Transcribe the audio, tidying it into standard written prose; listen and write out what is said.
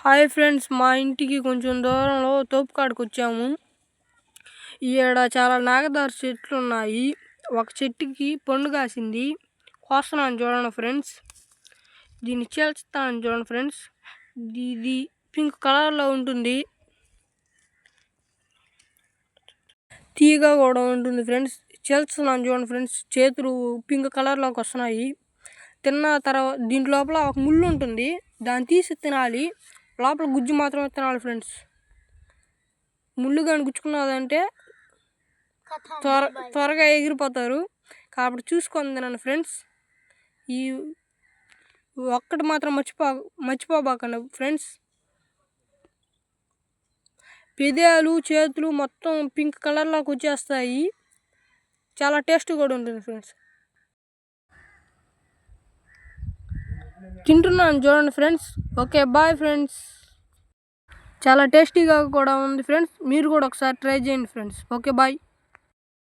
Hi friends, మా ఇంటికి కొంచెం దూరంలో తోపు కాడికి వచ్చాము. ఈడ చాలా నాగదార చెట్లు ఉన్నాయి. ఒక చెట్టుకి పండు కాసింది. కోస్తున్నాను చూడండి ఫ్రెండ్స్. దీన్ని చీల్చుతాను చూడండి ఫ్రెండ్స్. ఇది పింక్ కలర్లో ఉంటుంది, తీగా కూడా ఉంటుంది ఫ్రెండ్స్. చీల్చుతున్నాను చూడండి ఫ్రెండ్స్. చేతులు పింక్ కలర్లోకి వస్తున్నాయి. తిన్న తర్వాత దీంట్ లోపల ఒక ముళ్ళు ఉంటుంది, దాన్ని తీసి తినాలి. లోపల గుజ్జు మాత్రమే తినాలి ఫ్రెండ్స్. ముళ్ళు కానీ గుచ్చుకున్నదంటే త్వరగా ఎగిరిపోతారు, కాబట్టి చూసుకొని తినండి ఫ్రెండ్స్. ఈ ఒక్కటి మాత్రం మర్చిపోబాకండి ఫ్రెండ్స్. పెదాలు చేతులు మొత్తం పింక్ కలర్లోకి వచ్చేస్తాయి. చాలా టేస్ట్ కూడా ఉంటుంది ఫ్రెండ్స్. తింటున్నాను చూడండి ఫ్రెండ్స్. Okay, bye friends. చాలా టేస్టీగా కూడా ఉంది ఫ్రెండ్స్. మీరు కూడా ఒకసారి ట్రై చేయండి ఫ్రెండ్స్. Okay, bye.